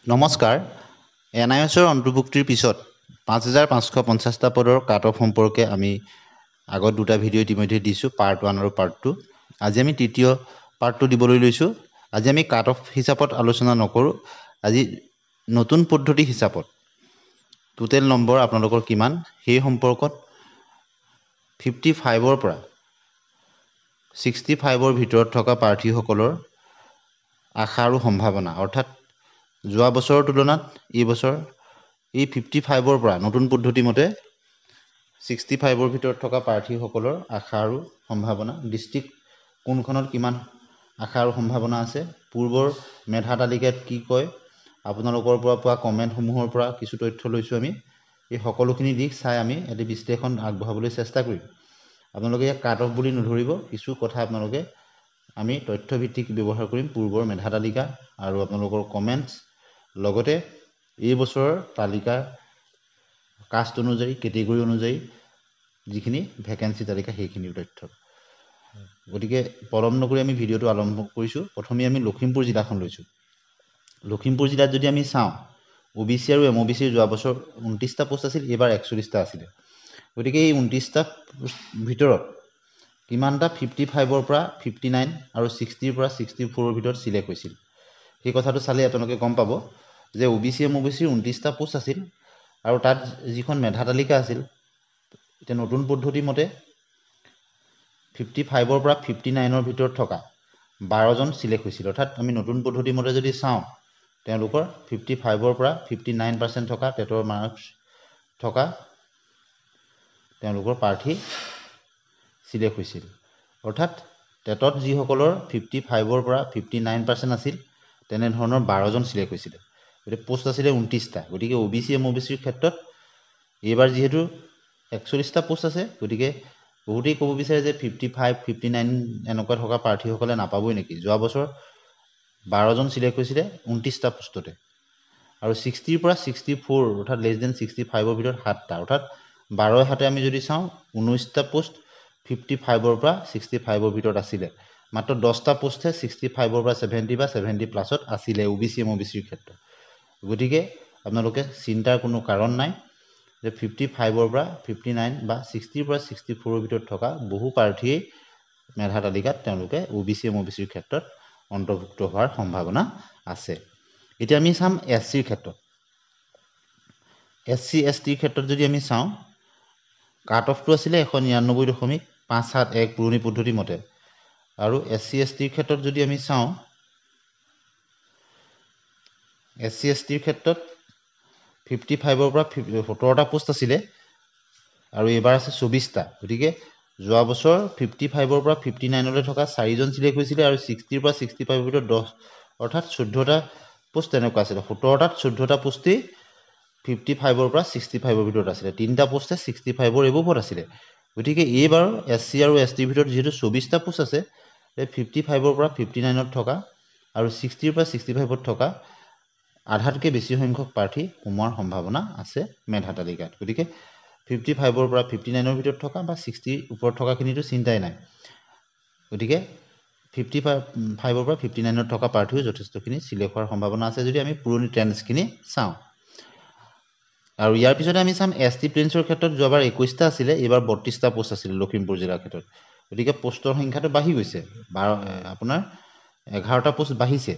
নমস্কাৰ এনআইএছৰ অন্তৰ্ভুক্তিৰ পিছত ৫৫৫০টা পদৰ কাট অফ সম্পৰ্কে আমি আগত দুটা ভিডিঅ' ইতিমধ্যে দিছোঁ পাৰ্ট 1 আৰু পাৰ্ট 2 আজি আমি তৃতীয় পাৰ্টটো দিবলৈ লৈছোঁ আজি আমি কাট অফ হিচাপত আলোচনা নকৰোঁ আজি নতুন পদ্ধতি হিচাপত টোটেল নম্বৰ আপোনালোকৰ কিমান সেই সম্পৰ্কত 55ৰ পৰা 65ৰ ভিতৰত থকা প্ৰাৰ্থীসকলৰ আশা আৰু সম্ভাৱনা অৰ্থাৎ যোৱা বছৰৰ তুলনাত এই বছৰ এই 55ৰ পৰা নতুন পদ্ধতি মতে 65ৰ ভিতৰত থকা প্ৰাৰ্থীসকলৰ আশা আৰু সম্ভাৱনা ডিষ্ট্ৰিক্ট কোনখনত কিমান আশা আৰু সম্ভাৱনা আছে পূৰ্বৰ মেধা তালিকাত কি কয় আপোনালোকৰ পৰা পোৱা কমেণ্টসমূহৰ পৰা কিছু তথ্য লৈছোঁ আমি এই সকলোখিনি দিশ চাই আমি এটি বিশ্লেষণ আগবঢ়াবলৈ চেষ্টা কৰিম আপোনালোকে ইয়াক কাট অফ বুলি নধৰিব কিছু কথা আপোনালোকে আমি তথ্যভিত্তিক ব্যৱহাৰ কৰিম পূৰ্বৰ মেধা তালিকা আৰু আপোনালোকৰ কমেণ্টছ লগতে এই বছৰৰ তালিকা কাষ্ট অনুযায়ী কেটেগৰী অনুযায়ী যিখিনি ভেকেন্সি তালিকা সেইখিনিৰ তথ্য গতিকে পলম নকৰি আমি ভিডিঅ'টো আৰম্ভ কৰিছোঁ প্ৰথমে আমি লখিমপুৰ জিলাখন লৈছোঁ লখিমপুৰ জিলাত যদি আমি চাওঁ OBC আৰু MOBC যোৱা বছৰ 29টা পোষ্ট আছিল এইবাৰ 41টা আছিলে গতিকে এই 29টা ভিতৰত কিমানটা 55ৰ পৰা 59 আৰু 60ৰ পৰা 64ৰ ভিতৰত সিলেক্ট হৈছিল সেই কথাটো চালে আপোনালোকে গম পাব যে OBC MOBC 29টা পোষ্ট আছিল আৰু তাত যিখন মেধা তালিকা আছিল এটা নতুন পদ্ধতি মতে 55ৰ পৰা 59ৰ ভিতৰত থকা 12জন সিলেক্ট হৈছিল অৰ্থাৎ আমি নতুন পদ্ধতি মতে যদি চাওঁ তেওঁলোকৰ 55ৰ পৰা 59% থকা টেটৰ মাৰ্কছ থকা তেওঁলোকৰ প্ৰাৰ্থী সিলেক্ট হৈছিল অৰ্থাৎ টেটত যিসকলৰ 55ৰ পৰা 59% আছিল তেনে ধৰণৰ 12জন সিলেক্ট হৈছিল গতিকে পোষ্ট আছিলে 29টা গতিকে OBC MOBCৰ ক্ষেত্ৰত এইবাৰ যিহেতু 41টা পোষ্ট আছে গতিকে বহুতেই ক'ব বিচাৰে যে 55 59 এনেকুৱা থকা প্ৰাৰ্থীসকলে নাপাবই নেকি যোৱা বছৰ 12জন সিলেক্ট হৈছিলে 29টা পোষ্টতে আৰু 60ৰ পৰা 64 অৰ্থাৎ লেছ দেন 65ৰ ভিতৰত 7টা অৰ্থাৎ 12 হাতে আমি যদি চাওঁ 19টা পোষ্ট 55ৰ পৰা 65ৰ ভিতৰত আছিলে মাত্ৰ 10টা পোষ্টহে 65ৰ পৰা 70 বা 70 প্লাছত আছিলে OBC MOBCৰ ক্ষেত্ৰত গতিকে আপোনালোকে চিন্তাৰ কোনো কাৰণ নাই যে 55ৰ পৰা 59 বা 60ৰ পৰা 64ৰ ভিতৰত থকা বহু প্ৰাৰ্থীয়ে মেধা তালিকাত তেওঁলোকে OBC MOBCৰ ক্ষেত্ৰত অন্তৰ্ভুক্ত হোৱাৰ সম্ভাৱনা আছে এতিয়া আমি চাম SCৰ ক্ষেত্ৰত SC STৰ ক্ষেত্ৰত যদি আমি চাওঁ কাট অফটো আছিলে 199.571 পুৰণি পদ্ধতি মতে আৰু SC STৰ ক্ষেত্ৰত যদি আমি চাওঁ SC STৰ ক্ষেত্ৰত 55ৰ পৰা 17টা পোষ্ট আছিলে আৰু এইবাৰ আছে 24টা গতিকে যোৱা বছৰ 55ৰ পৰা 59লৈ থকা 4জন সিলেক্ট হৈছিলে আৰু 60ৰ পৰা 65ৰ ভিতৰত 10 অৰ্থাৎ 14টা পোষ্ট তেনেকুৱা আছিল 17টাত 14টা পোষ্টেই 55ৰ পৰা 65ৰ ভিতৰত আছিলে 3টা পোষ্টে 65ৰ এবভত আছিলে গতিকে এইবাৰ SC আৰু STৰ ভিতৰত যেহেতু 24টা পোষ্ট আছে 55ৰ পৰা 59ত থকা আৰু 60ৰ পৰা 65ত থকা আধাতকৈ বেছি সংখ্যক প্ৰাৰ্থী সোমোৱাৰ সম্ভাৱনা আছে মেধা তালিকাত গতিকে 55ৰ পৰা 59ৰ ভিতৰত থকা বা 60ৰ ওপৰত থকাখিনিতো চিন্তাই নাই গতিকে 55ৰ পৰা 59ত থকা প্ৰাৰ্থীও যথেষ্টখিনি সিলেক্ট হোৱাৰ সম্ভাৱনা আছে যদি আমি পুৰণি ট্ৰেণ্ডছখিনি চাওঁ আৰু ইয়াৰ পিছতে আমি চাম ST প্লেন্সৰ ক্ষেত্ৰত যোৱাবাৰ 21টা আছিলে এইবাৰ 32টা পোষ্ট আছিলে লখিমপুৰ জিলাৰ ক্ষেত্ৰত গতিকে পোষ্টৰ সংখ্যাটো বাঢ়ি গৈছে আপোনাৰ 11টা পোষ্ট বাঢ়িছে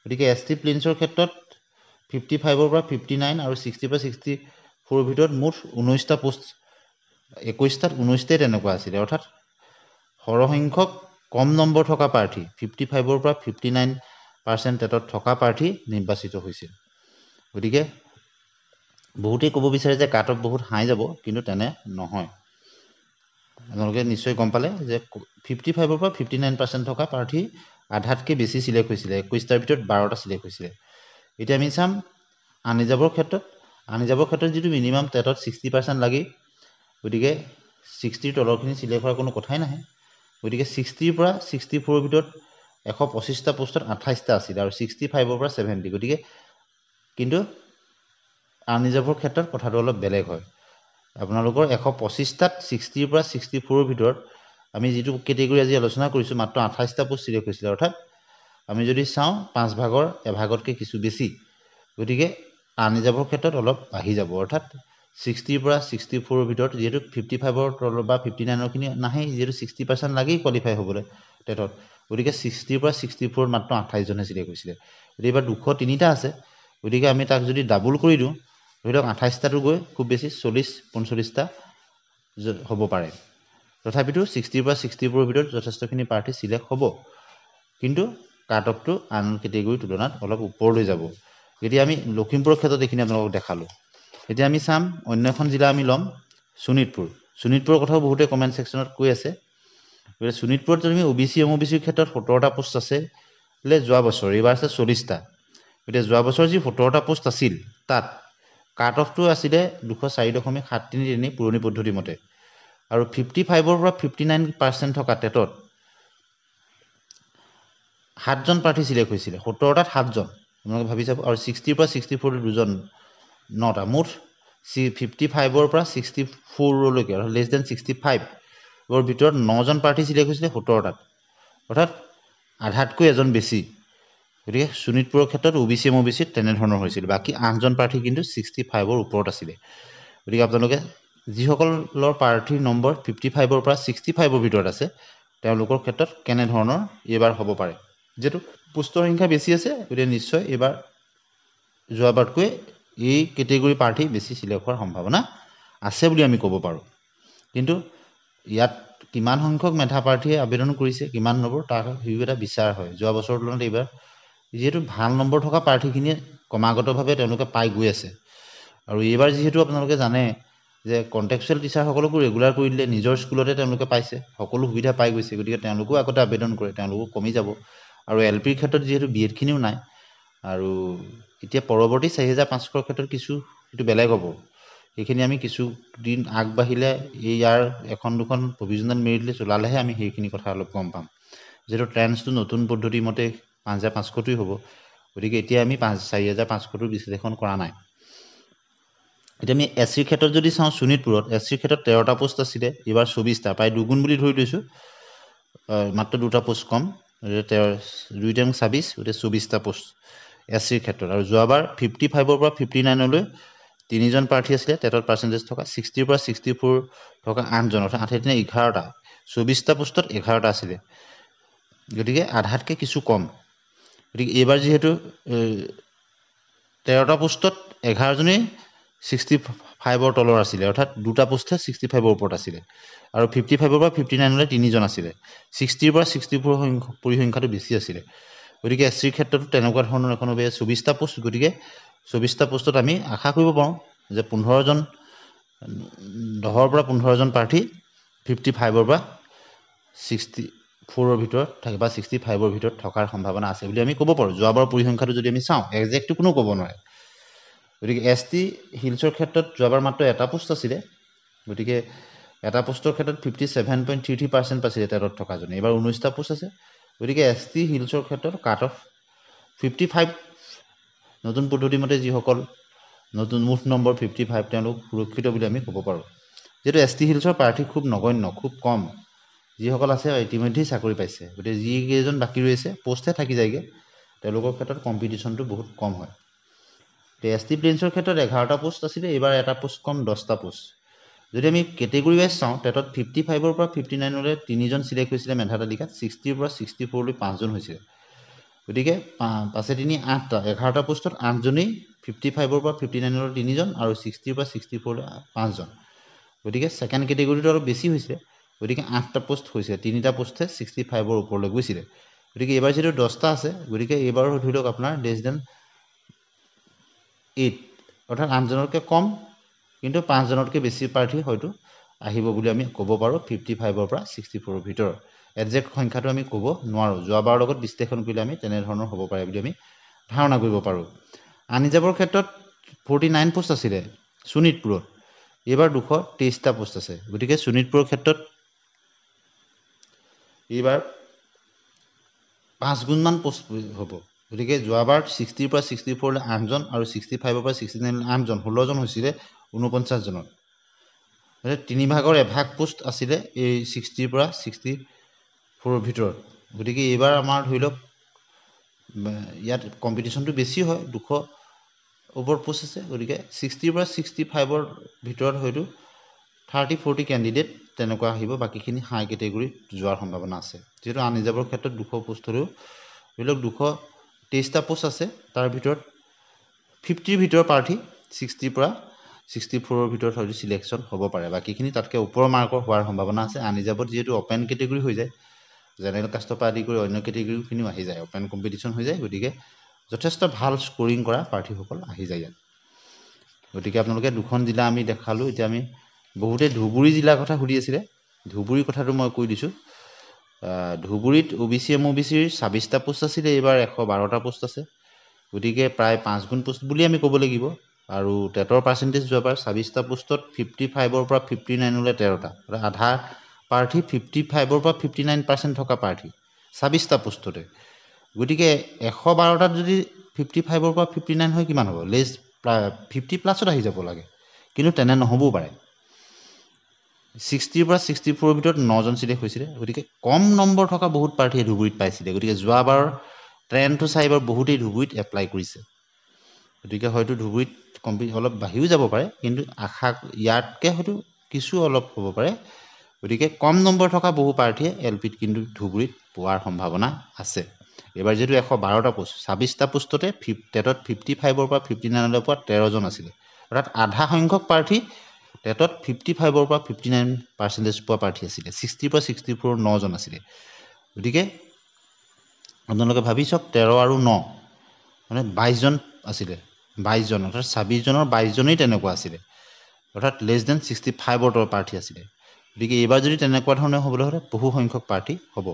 গতিকে ST প্লেন্সৰ ক্ষেত্ৰত 55ৰ পৰা 59 আৰু 60 পৰা 64ৰ ভিতৰত মুঠ 19টা পোষ্ট 21টাত 19টাই তেনেকুৱা আছিলে অৰ্থাৎ সৰহসংখ্যক কম নম্বৰ থকা প্ৰাৰ্থী 55ৰ পৰা 59% টেটত থকা প্ৰাৰ্থী নিৰ্বাচিত হৈছিল গতিকে বহুতেই ক'ব বিচাৰে যে কাট অফ বহুত হাই যাব কিন্তু তেনে নহয় আপোনালোকে নিশ্চয় গম পালে যে 55ৰ পৰা 59% থকা প্ৰাৰ্থী আধাতকৈ বেছি সিলেক্ট হৈছিলে 21টাৰ ভিতৰত 12টা সিলেক্ট হৈছিলে এতিয়া আমি চাম আনৰিজাৰ্ভৰ ক্ষেত্ৰত যিটো মিনিমাম টেটত 60% লাগেই গতিকে 60ৰ তলৰখিনি সিলেক্ট হোৱাৰ কোনো কথাই নাহে গতিকে 60ৰ পৰা 64ৰ ভিতৰত 125টা পোষ্টত 28টা আছিলে আৰু 65ৰ পৰা 70 গতিকে কিন্তু আনৰিজাৰ্ভৰ ক্ষেত্ৰত কথাটো অলপ বেলেগ হয় আপোনালোকৰ 125টাত 60ৰ পৰা 64ৰ ভিতৰত আমি যিটো কেটেগৰী আজি আলোচনা কৰিছোঁ মাত্ৰ 28টা পোষ্ট সিলেক্ট হৈছিলে অৰ্থাৎ আমি যদি চাওঁ 5 ভাগৰ এভাগতকৈ কিছু বেছি গতিকে আনৰিজাৰ্ভৰ ক্ষেত্ৰত অলপ বাঢ়ি যাব অৰ্থাৎ 60 পৰা 64 ভিতৰত যেহেতু 55 তলৰ বা 59 খিনি নাহে যেহেতু 60% লাগেই কোৱালিফাই হ'বলৈ টেটত গতিকে 60 পৰা 64 মাত্ৰ 28 জনে সিলেক্ট হৈছিলে গতিকে এবাৰ 203টা আছে গতিকে আমি তাক যদি ডাবল কৰি দিওঁ ধৰি লওক 28টাটো গৈ খুব বেছি 40 45টা হ'ব পাৰে তথাপিতো 60 পৰা 64 ভিতৰত যথেষ্টখিনি প্ৰাৰ্থী সিলেক্ট হ'ব কিন্তু কাট অফটো আন কেটেগৰীৰ তুলনাত অলপ ওপৰলৈ যাব এতিয়া আমি লখিমপুৰৰ ক্ষেত্ৰত এইখিনি আপোনালোকক দেখালো এতিয়া আমি চাম অন্য এখন জিলা আমি ল'ম শোণিতপুৰৰ কথাও বহুতে কমেন্ট সেকশনত কৈ আছে গতিকে শোণিতপুৰত যদি ওবিসি এমওবিসিৰ ক্ষেত্ৰত 17টা পোষ্ট আছে লে যোৱা বছৰ এইবাৰ আছে 40টা গতিকে যোৱা বছৰ যি 17টা পোষ্ট আছিল তাত কাট অফটো আছিলে 204.73 পুৰণি পদ্ধতি মতে আৰু 55 পৰা 59% থকা টেটত 7 জন প্ৰাৰ্থী সিলেক্ট হৈছিল 17টাত 7 জন আপোনালোকে ভাবি চাব আৰু 60 পৰা 64 দুজন নটা মুঠ 55 পৰা 64 লৈকে আৰু লেছ দেন 65 ৰ ভিতৰত 9 জন প্ৰাৰ্থী সিলেক্ট হৈছিল 17টাত অৰ্থাৎ আধাতকৈ এজন বেছি গতিকে শোণিতপুৰৰ ক্ষেত্ৰত ওবিসি এমওবিসিত তেনে ধৰণৰ হৈছিল বাকি 8 জন প্ৰাৰ্থী কিন্তু 65 ৰ ওপৰত আছিল গতিকে আপোনালোকে যিসকলৰ প্ৰাৰ্থীৰ নম্বৰ 55 ৰ পৰা 65 ৰ ভিতৰত আছে তেওঁলোকৰ ক্ষেত্ৰত কেনে ধৰণৰ এবাৰ হ'ব পাৰে যেটো পোষ্টৰ সংখ্যা বেছি আছে গতিকে নিশ্চয় এবাৰ যোৱাবাৰতকৈ এই কেটেগৰী প্ৰাৰ্থী বেছি সিলেক্ট হোৱাৰ সম্ভাৱনা আছে বুলি আমি ক'ব পাৰো কিন্তু ইয়াত কিমান সংখ্যক মেধা প্ৰাৰ্থীয়ে আবেদন কৰিছে কিমান নম্বৰ তাৰ হিউ এটা বিচাৰ হয় যোৱা বছৰৰ তুলনাত এইবাৰ যেহেতু ভাল নম্বৰ থকা প্ৰাৰ্থীখিনিয়ে ক্ৰমাগতভাৱে তেওঁলোকে পাই গৈ আছে আৰু এইবাৰ যেহেতু আপোনালোকে জানে যে কন্টেক্সুৱেল টিচাৰ সকলকো ৰেগুলাৰ কৰি দিলে নিজৰ স্কুলতে তেওঁলোকে পাইছে সকলো সুবিধা পাই গৈছে গতিকে তেওঁলোকো আগতে আবেদন কৰে তেওঁলোকো কমি যাব আৰু এলপিৰ ক্ষেত্ৰত যেহেতু বিএড খিনিও নাই আৰু এতিয়া পৰৱৰ্তী 4500 ক্ষেত্ৰত কিছু এটো বেলেগ হ'ব এইখিনি আমি কিছু দিন আগবাঢ়িলে ইয়াৰ এখন দুখন প্ৰভিজনাল মেৰিট লিষ্ট ওলালেহে আমি সেইখিনি কথা অলপ গম পাম যেটো ট্ৰেন্সটো নতুন পদ্ধতি মতে 5500টোই হ'ব গতিকে এতিয়া আমি 4500টো বিশ্লেষণ কৰা নাই এতিয়া আমি এসসিৰ ক্ষেত্ৰত যদি চাওঁ শোণিতপুৰত এসসিৰ ক্ষেত্ৰত 13টা পোষ্ট আছিল এবাৰ 24টা প্ৰায় দুগুণ বুলি ধৰি লৈছো মাত্ৰ দুটা পোষ্ট কম 2 টেং 26 গতে 24টা পোষ্ট এসসিৰ ক্ষেত্ৰত আৰু যোৱাবাৰ 55 ৰ পৰা 59 লৈ তিনিজন প্ৰাৰ্থী আছিল টেটৰ পাৰ্চেন্টেজ থকা 60 পৰা 64 থকা 8 জন অৰ্থাৎ 8 11টা 24টা পোষ্টত 11টা আছিল গতিকে আধাতকৈ কিছু কম গতিকে এবাৰ যেহেতু 13টা পোষ্টত 11 জনেই 65 ৰ তলৰ আছিল অৰ্থাৎ দুটা পোষ্টে 65 ৰ ওপৰত আছিল আৰু 55 ৰ পৰা 59 লৈ তিনিজন আছিল 60 ৰ পৰা 64 পৰিসংখ্যাটো বেছি আছিল গতিকে এসসিৰ ক্ষেত্ৰতো তেনেকুৱা ধৰণৰ এখন হবে 24টা পোষ্ট গতিকে 24টা পোষ্টত আমি আশা কৰিব পাৰোঁ যে 15 জন 10 পৰা 15 জন প্ৰাৰ্থী 55 ৰ পৰা 64 ৰ ভিতৰত থাকে বা 65 ৰ ভিতৰত থকাৰ সম্ভাৱনা আছে বুলি আমি ক'ব পাৰোঁ যোৱাবাৰ পৰিসংখ্যাটো যদি আমি চাওঁ এক্সাক্টটো কোনো ক'ব নোৱাৰে গতিকে এসটি হিলছৰ ক্ষেত্ৰত যোৱাবাৰ মাত্ৰ এটা পোষ্ট আছিল গতিকে এটা পোষ্টৰ ক্ষেত্ৰত 57.33% পাইছিল টেটত থকা জনে এবাৰ 19টা পোষ্ট আছে গতিকে এসটি হিলছৰ ক্ষেত্ৰত কাট অফ 55 নতুন পদ্ধতি মতে যিসকল নতুন মুঠ নম্বৰ 55 তেওঁলোক সুৰক্ষিত বুলি আমি ক'ব পাৰোঁ যেটো এসটি হিলছৰ প্ৰাৰ্থী খুব নগণ্য খুব কম যিসকল আছে ইতিমধ্যেই চাকৰি পাইছে গতিকে যি কেইজন বাকি ৰৈছে পোষ্টে থাকি যায়গে তেওঁলোকৰ ক্ষেত্ৰত কম্পিটিশনটো বহুত কম হয় এসটি প্লেন্সৰ ক্ষেত্ৰত 11টা পোষ্ট আছিল এবাৰ এটা পোষ্ট কম 10টা পোষ্ট যদি আমি কেটেগৰী ওয়াইজ চাওঁ টেটত 55 ৰ পৰা 59 লৈ তিনিজন সিলেক্ট হৈছিল মেধা তালিকাত 60 ৰ পৰা 64 লৈ 5 জন হৈছিল গতিকে 5 3 8টা 11টা পোষ্টত 8 জনেই 55 ৰ পৰা 59 লৈ তিনিজন আৰু 60 ৰ পৰা 64 লৈ 5 জন গতিকে সেকেন্ড কেটেগৰীটো অলপ বেছি হৈছে গতিকে 8টা পোষ্ট হৈছে তিনিটা পোষ্টে 65 ৰ ওপৰলৈ গৈছিল গতিকে এবাৰ যেটো 10টা আছে গতিকে এবাৰ ধৰি লওক আপোনাৰ লেছ দেন 8 অৰ্থাৎ 8 জনতকৈ কম কিন্তু 5 জনতকৈ বেছি প্ৰাৰ্থী হয়তো আহিব বুলি আমি ক'ব পাৰোঁ 55 ৰ পৰা 64 ৰ ভিতৰত একজেক্ট সংখ্যাটো আমি ক'ব নোৱাৰো যোৱাবাৰৰ লগত বিশ্লেষণ কৰিলে আমি তেনে ধৰণৰ হ'ব পাৰে বুলি আমি ধাৰণা কৰিব পাৰোঁ আনৰিজাৰ্ভৰ ক্ষেত্ৰত 49 পোষ্ট আছিল শোণিতপুৰত এবাৰ 223টা পোষ্ট আছে গতিকে শোণিতপুৰৰ ক্ষেত্ৰত এবাৰ 5 গুণমান পোষ্ট হ'ব গতিকে যোৱাবাৰ 60 ৰ পৰা 64 লৈ 8 জন আৰু 65 ৰ পৰা 69 লৈ 8 জন 16 জন হৈছিল 49 জনত তিনি ভাগৰ এভাগ পোষ্ট আছিল এই 60 ৰ পৰা 64 ৰ ভিতৰত গতিকে এবাৰ আমাৰ ধৰি লওক ইয়াত কম্পিটিশনটো বেছি হয় ওভাৰ পোষ্ট আছে গতিকে 60 পৰা 65ৰ ভিতৰত হয়তো 30-40 কেণ্ডিডেট তেনেকুৱা আহিব বাকীখিনি হাই কেটেগৰীত যোৱাৰ সম্ভাৱনা আছে যেহেতু আনৰিজাৰ্ভৰ ক্ষেত্ৰত 200 পোষ্ট হ'লেও ধৰি লওক 223টা পোষ্ট আছে তাৰ ভিতৰত 50ৰ ভিতৰৰ প্ৰাৰ্থী 60 পৰা 64ৰ ভিতৰত হয়তো সিলেকশ্যন হ'ব পাৰে বাকীখিনি তাতকৈ ওপৰৰ মাৰ্কৰ হোৱাৰ সম্ভাৱনা আছে আনৰিজাৰ্ভত যিহেতু অপেন কেটেগৰী হৈ যায় জেনেৰেল কাষ্টৰ পৰা আদি কৰি অন্য কেটেগৰীখিনিও আহি যায় অপেন কম্পিটিশ্যন হৈ যায় গতিকে যথেষ্ট ভাল স্কোৰিং কৰা প্ৰাৰ্থীসকল আহি যায় ইয়াত গতিকে আপোনালোকে দুখন জিলা আমি দেখালোঁ এতিয়া আমি বহুতে ধুবুৰী জিলাৰ কথা সুধি আছিলে ধুবুৰীৰ কথাটো মই কৈ দিছোঁ ধুবুৰীত OBC MOBCৰ 26টা পোষ্ট আছিলে এইবাৰ 112টা পোষ্ট আছে গতিকে প্ৰায় 5 গুণ পোষ্ট বুলি আমি ক'ব লাগিব আৰু টেটৰ পাৰ্চেণ্টেজ যোৱাবাৰ 26টা পোষ্টত 55ৰ পৰা 59লৈ 13টা আধা প্ৰাৰ্থী 55ৰ পৰা 59% থকা প্ৰাৰ্থী 26টা পোষ্টতে গতিকে 112টাত যদি 55ৰ পৰা 59 হয় কিমান হ'ব লেছ 50 প্লাছত আহি যাব লাগে কিন্তু তেনে নহ'বও পাৰে 60 পৰা 64ৰ ভিতৰত 9জন চিলেক্ট হৈছিলে গতিকে কম নম্বৰ থকা বহুত প্ৰাৰ্থীয়ে ধুবুৰীত পাইছিলে গতিকে যোৱাবাৰ ট্ৰেণ্ডটো চাই এবাৰ বহুতেই ধুবুৰীত এপ্লাই কৰিছে গতিকে হয়তো ধুবুৰীত অলপ বাঢ়িও যাব পাৰে কিন্তু আশা ইয়াতকৈ হয়তো কিছু অলপ হ'ব পাৰে গতিকে কম নম্বৰ থকা বহু প্ৰাৰ্থীয়ে LPত কিন্তু ধুবুৰীত পোৱাৰ সম্ভাৱনা আছে এবাৰ যেহেতু 112টা পোষ্ট 26টা পোষ্টতে টেটত 55ৰ পৰা 59লৈ পোৱা 13জন আছিলে অৰ্থাৎ আধা সংখ্যক প্ৰাৰ্থী টেটত 55ৰ পৰা 59% পোৱা প্ৰাৰ্থী আছিলে 60 পৰা 64 9জন আছিলে গতিকে আপোনালোকে ভাবি চাওক 13 আৰু 9 মানে 22জন আছিলে 22জন অৰ্থাৎ 26জনৰ 22জনেই তেনেকুৱা আছিলে অৰ্থাৎ লেছ দেন 65ৰ প্ৰাৰ্থী আছিলে গতিকে এইবাৰ যদি তেনেকুৱা ধৰণে হ'বলৈ হ'লে বহু সংখ্যক প্ৰাৰ্থী হ'ব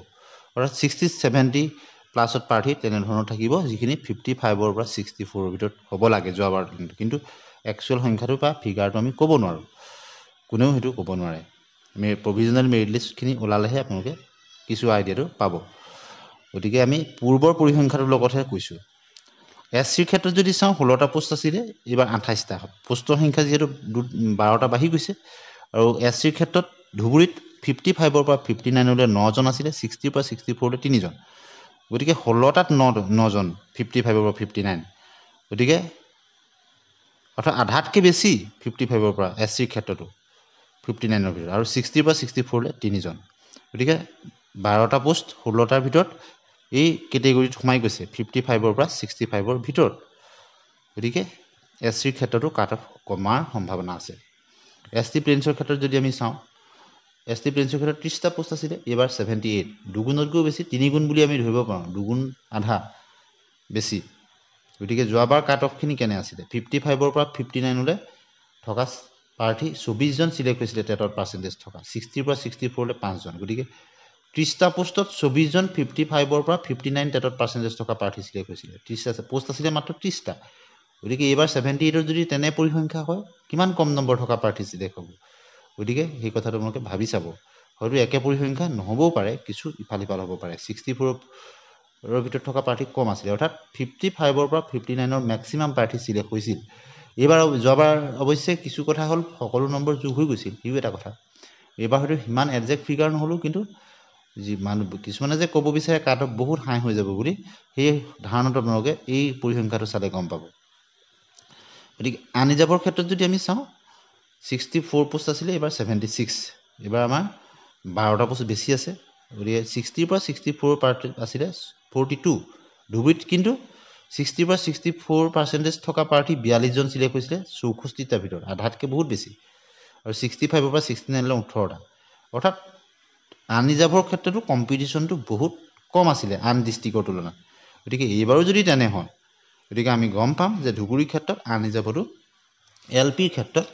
অৰ্থাৎ 60-70 প্লাছত প্ৰাৰ্থী তেনেধৰণৰ থাকিব যিখিনি 55ৰ পৰা 64ৰ ভিতৰত হ'ব লাগে যোৱাবাৰ কিন্তু একচুৱেল সংখ্যাটো বা ফিগাৰটো আমি ক'ব নোৱাৰোঁ কোনেও সেইটো ক'ব নোৱাৰে প্ৰভিজনেল মেৰিট লিষ্টখিনি ওলালেহে আপোনালোকে কিছু আইডিয়াটো পাব গতিকে আমি পূৰ্বৰ পৰিসংখ্যাটোৰ লগতহে কৈছোঁ SCৰ ক্ষেত্ৰত যদি চাওঁ 16টা পোষ্ট আছিলে এইবাৰ 28টা পোষ্টৰ সংখ্যা যিহেতু 12টা বাঢ়ি গৈছে আৰু SCৰ ক্ষেত্ৰত ধুবুৰীত 55ৰ পৰা 59লৈ 9জন আছিলে 60 পৰা 64লৈ 3জন গতিকে 16টাত 9জন 55ৰ পৰা 59 গতিকে অৰ্থাৎ আধাতকৈ বেছি 55ৰ পৰা SCৰ ক্ষেত্ৰতো 59ৰ ভিতৰত আৰু 60 পৰা 64লৈ 3জন গতিকে 12টা পোষ্ট 16টাৰ ভিতৰত এই কেটেগৰীত সোমাই গৈছে 55ৰ পৰা 65ৰ ভিতৰত গতিকে SCৰ ক্ষেত্ৰতো কাট অফ কমাৰ সম্ভাৱনা আছে ST প্লেইনছৰ ক্ষেত্ৰত যদি আমি চাওঁ ST প্লেইনছৰ ক্ষেত্ৰত 30টা পোষ্ট আছিলে এইবাৰ 78 দুগুণতকৈও বেছি 3 গুণ বুলি আমি ধৰিব পাৰোঁ দুগুণ আধা বেছি গতিকে যোৱাবাৰ কাট অফখিনি কেনে আছিলে 55ৰ পৰা 59লৈ থকা প্ৰাৰ্থী 24জন চিলেক্ট হৈছিলে টেটৰ পাৰ্চেণ্টেজ থকা 60 পৰা 64লৈ 5জন গতিকে 30টা পোষ্টত 24জন 55ৰ পৰা 59 টেটত পাৰ্চেণ্টেজ থকা প্ৰাৰ্থী চিলেক্ট হৈছিলে 30টা পোষ্ট আছিলে মাত্ৰ 30টা গতিকে এইবাৰ 78ৰ যদি তেনে পৰিসংখ্যা হয় কিমান কম নম্বৰ থকা প্ৰাৰ্থী চিলেক্ট হ'ব গতিকে সেই কথাটো আপোনালোকে ভাবি চাব হয়তো একে পৰিসংখ্যা নহ'বও পাৰে কিছু ইফাল সিফাল হ'ব পাৰে 64ৰ ভিতৰত থকা প্ৰাৰ্থী কম আছিলে অৰ্থাৎ 55ৰ পৰা 59ৰ মেক্সিমাম প্ৰাৰ্থী চিলেক্ট হৈছিল এইবাৰ যোৱাবাৰ অৱশ্যে কিছু কথা হ'ল সকলো নম্বৰ যোগ হৈ গৈছিল সিও এটা কথা এইবাৰ হয়তো সিমান একজেক্ট ফিগাৰ নহ'লেও কিন্তু যি মানুহ কিছুমানে যে ক'ব বিচাৰে কাট অফ বহুত হাই হৈ যাব বুলি সেই ধাৰণাটো আপোনালোকে এই পৰিসংখ্যাটো চালে গম পাব গতিকে আনৰিজাৰ্ভৰ ক্ষেত্ৰত যদি আমি চাওঁ 64 পোষ্ট আছিলে এইবাৰ 76 এইবাৰ আমাৰ 12টা পোষ্ট বেছি আছে গতিকে 60 পৰা 64 প্ৰাৰ্থী আছিলে 42 ধুবুৰীত কিন্তু 60 পৰা 64% থকা প্ৰাৰ্থী 42জন চিলেক্ট হৈছিলে 64টা ভিতৰত আধাতকৈ বহুত বেছি আৰু 65ৰ পৰা 69লৈ 18টা অৰ্থাৎ আনৰিজাৰ্ভৰ ক্ষেত্ৰতো কম্পিটিশ্যনটো বহুত কম আছিলে আন ডিষ্ট্ৰিক্টৰ তুলনাত গতিকে এইবাৰো যদি তেনে হয় গতিকে আমি গম পাম যে ধুবুৰীৰ ক্ষেত্ৰত আনৰিজাৰ্ভতো LPৰ ক্ষেত্ৰত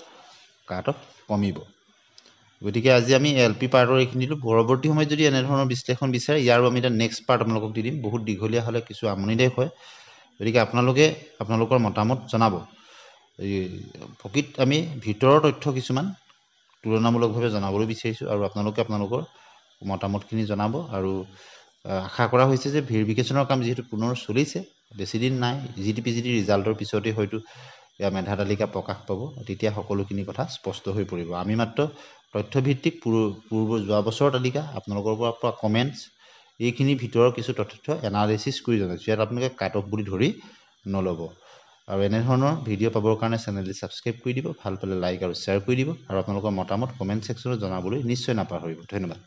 কাট অফ কমিব গতিকে আজি আমি LP পাৰ্টৰ এইখিনি দিলোঁ পৰৱৰ্তী সময়ত যদি এনেধৰণৰ বিশ্লেষণ বিচাৰে ইয়াৰো আমি এটা নেক্সট পাৰ্ট আপোনালোকক দি দিম বহুত দীঘলীয়া হ'লে কিছু আমনিদায়ক হয় গতিকে আপোনালোকে আপোনালোকৰ মতামত জনাব এই প্ৰকৃত আমি ভিতৰৰ তথ্য কিছুমান তুলনামূলকভাৱে জনাবলৈ বিচাৰিছোঁ আৰু আপোনালোকে আপোনালোকৰ মতামতখিনি জনাব আৰু আশা কৰা হৈছে যে ভেৰিফিকেশ্যনৰ কাম যিহেতু পুনৰ চলিছে বেছিদিন নাই GT/PGT ৰিজাল্টৰ পিছতেই হয়তো ইয়াৰ মেধা তালিকা প্ৰকাশ পাব তেতিয়া সকলোখিনি কথা স্পষ্ট হৈ পৰিব আমি মাত্ৰ তথ্যভিত্তিক যোৱা বছৰৰ তালিকা আপোনালোকৰ পৰা কমেণ্টছ এইখিনিৰ ভিতৰৰ কিছু তথ্য এনালাইচিছ কৰি জনাইছোঁ ইয়াত আপোনালোকে কাট অফ বুলি ধৰি নল'ব আৰু এনেধৰণৰ ভিডিঅ' পাবৰ কাৰণে চেনেলটি ছাবস্ক্ৰাইব কৰি দিব, ভাল পালে লাইক আৰু শ্বেয়াৰ কৰি দিব, আৰু আপোনালোকৰ মতামত কমেণ্ট ছেকশ্যনত জনাবলৈ নিশ্চয় নাপাহৰিব। ধন্যবাদ।